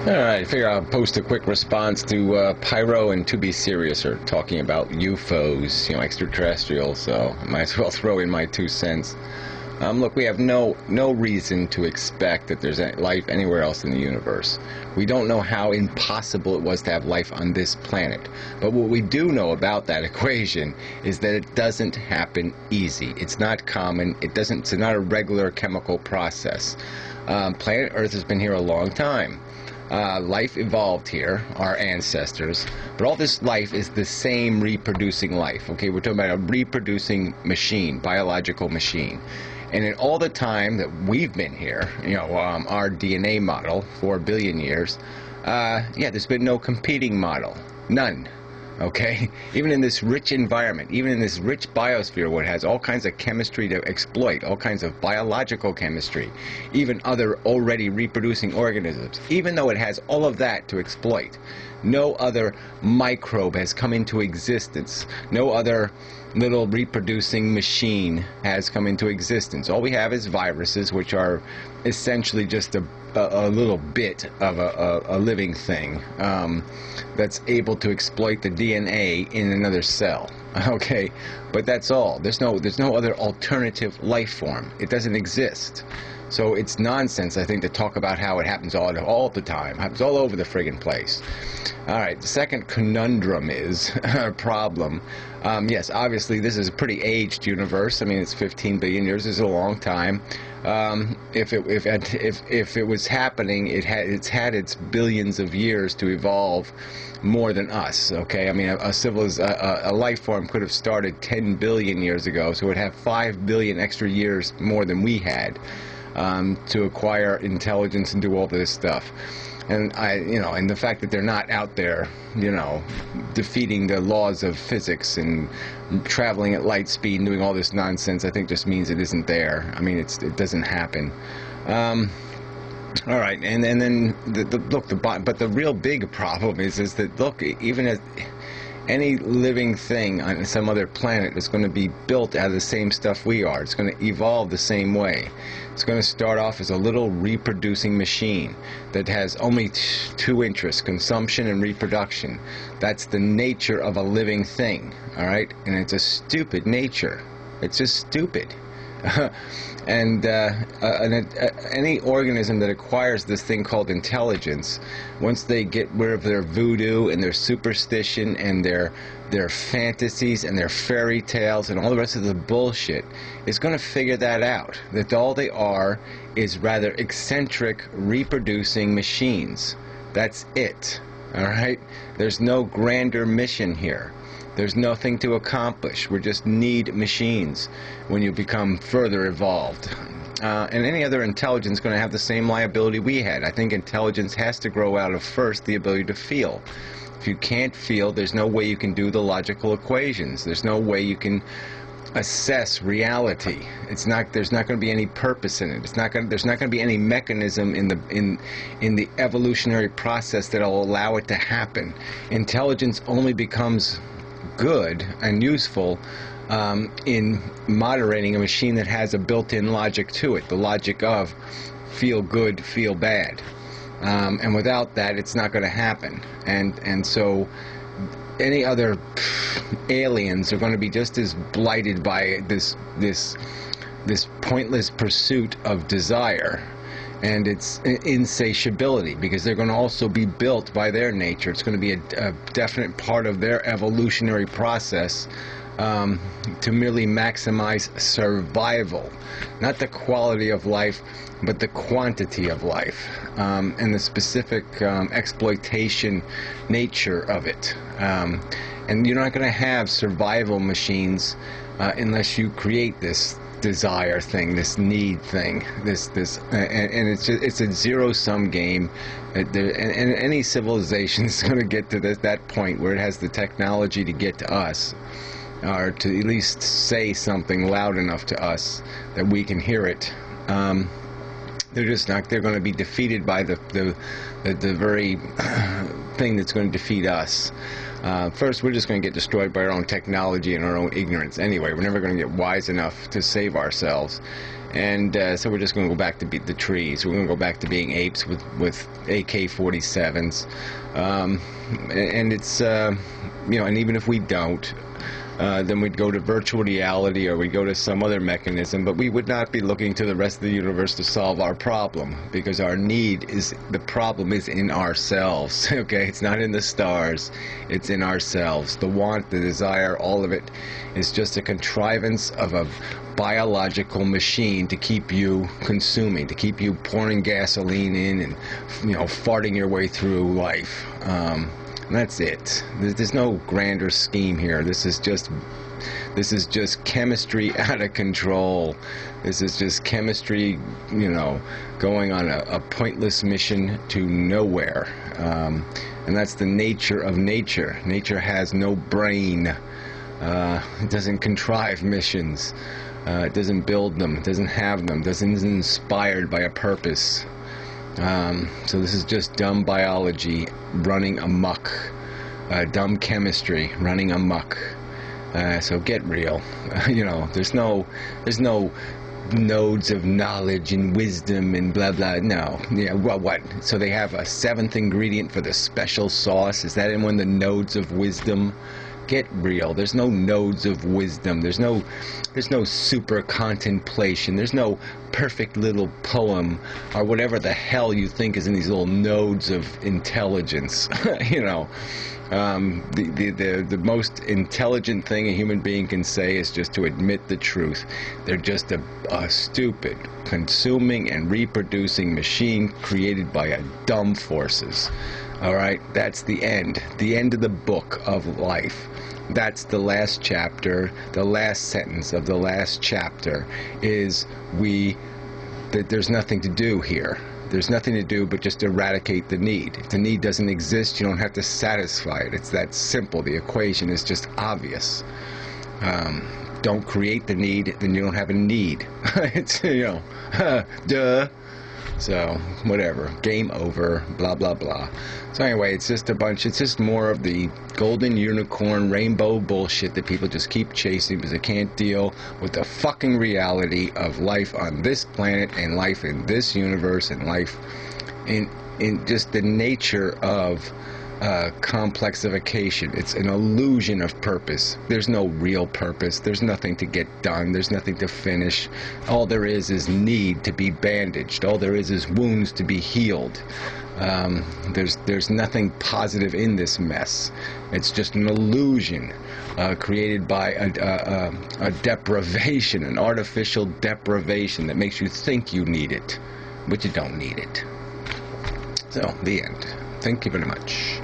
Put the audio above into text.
Alright, I figure I'll post a quick response to Pyro and To Be Serious are talking about UFOs, extraterrestrial, so I might as well throw in my 2 cents. Look, we have no reason to expect that there's life anywhere else in the universe. We don't know how impossible it was to have life on this planet. But what we do know about that equation is that it doesn't happen easy. It's not common. It's not a regular chemical process. Planet Earth has been here a long time. Life evolved here, our ancestors, but all this life is the same reproducing life. Okay, we're talking about a reproducing machine, biological machine. And in all the time that we've been here, our DNA model, 4 billion years, there's been no competing model. None. Okay? Even in this rich environment, even in this rich biosphere where it has all kinds of chemistry to exploit, all kinds of biological chemistry, even other already reproducing organisms, even though it has all of that to exploit, no other microbe has come into existence. No other little reproducing machine has come into existence. All we have is viruses, which are essentially just a little bit of a living thing that's able to exploit the DNA in another cell. Okay, but that's all. There's no other alternative life form. It doesn't exist. So it's nonsense, I think, to talk about how it happens all the time. It happens all over the friggin' place. All right, the second conundrum is a problem. Yes, obviously this is a pretty aged universe. I mean, it's 15 billion years. It's a long time. If it was happening, it's had its billions of years to evolve more than us. Okay, I mean, a life form could have started 10 billion years ago, so it would have 5 billion extra years more than we had. To acquire intelligence and do all this stuff. And and the fact that they're not out there, defeating the laws of physics and traveling at light speed and doing all this nonsense, I think just means it isn't there. I mean, it doesn't happen. All right, and then but the real big problem is that look, even as any living thing on some other planet is going to be built out of the same stuff we are. It's going to evolve the same way. It's going to start off as a little reproducing machine that has only 2 interests, consumption and reproduction. That's the nature of a living thing, all right? And it's a stupid nature. It's just stupid. And any organism that acquires this thing called intelligence, once they get rid of their voodoo and their superstition and their fantasies and their fairy tales and all the rest of the bullshit, is going to figure that out. That all they are is rather eccentric reproducing machines. That's it. All right? There's no grander mission here. There's nothing to accomplish. We just need machines when you become further evolved. And any other intelligence is going to have the same liability we had. I think intelligence has to grow out of first the ability to feel. If you can't feel, there's no way you can do the logical equations. There's no way you can assess reality. There's not going to be any purpose in it. There's not going to be any mechanism in the evolutionary process that'll allow it to happen. Intelligence only becomes good and useful in moderating a machine that has a built-in logic to it, the logic of feel good, feel bad, and without that it's not going to happen. And so any other aliens are going to be just as blighted by this pointless pursuit of desire and its insatiability, because they're going to also be built by their nature. It's going to be a definite part of their evolutionary process to merely maximize survival. Not the quality of life, but the quantity of life, and the specific exploitation nature of it. And you're not going to have survival machines unless you create this desire thing, this need thing, and it's a zero-sum game. And any civilization is going to get to that point where it has the technology to get to us, or to at least say something loud enough to us that we can hear it. They're just not. They're going to be defeated by the very thing that's going to defeat us. First, we're just going to get destroyed by our own technology and our own ignorance. Anyway, we're never going to get wise enough to save ourselves. And so we're just going to go back to beat the trees. We're going to go back to being apes with AK-47s. And it's, you know, and even if we don't, then we'd go to virtual reality, or we'd go to some other mechanism, but we would not be looking to the rest of the universe to solve our problem, because our need is, the problem is in ourselves. Okay, it's not in the stars, it's in ourselves. The want, the desire, all of it is just a contrivance of a biological machine to keep you consuming, to keep you pouring gasoline in and, you know, farting your way through life. And that's it. There's no grander scheme here. This is just chemistry out of control. This is just chemistry, you know, going on a pointless mission to nowhere. And that's the nature of nature. Nature has no brain. It doesn't contrive missions. It doesn't build them. It doesn't have them. It isn't inspired by a purpose. So this is just dumb biology running amok, dumb chemistry running amok. So get real. You know, there's no nodes of knowledge and wisdom and blah blah. No, yeah. Well, what? So they have a 7th ingredient for the special sauce. Is that in one of the nodes of wisdom? Get real. There's no nodes of wisdom. There's no super contemplation. There's no perfect little poem or whatever the hell you think is in these little nodes of intelligence. You know, the most intelligent thing a human being can say is just to admit the truth. They're just a stupid, consuming and reproducing machine created by a dumb forces. All right, that's the end of the book of life. That's the last chapter. The last sentence of the last chapter is that there's nothing to do here. There's nothing to do but just eradicate the need. If the need doesn't exist, you don't have to satisfy it. It's that simple. The equation is just obvious. Don't create the need, then you don't have a need. It's, you know, duh. So, whatever. Game over. Blah, blah, blah. So anyway, it's just more of the golden unicorn rainbow bullshit that people just keep chasing because they can't deal with the fucking reality of life on this planet and life in this universe and life in just the nature of complexification. It's an illusion of purpose. There's no real purpose. There's nothing to get done. There's nothing to finish. All there is need to be bandaged. All there is wounds to be healed. There's nothing positive in this mess. It's just an illusion created by a deprivation, an artificial deprivation that makes you think you need it, but you don't need it. So, the end. Thank you very much.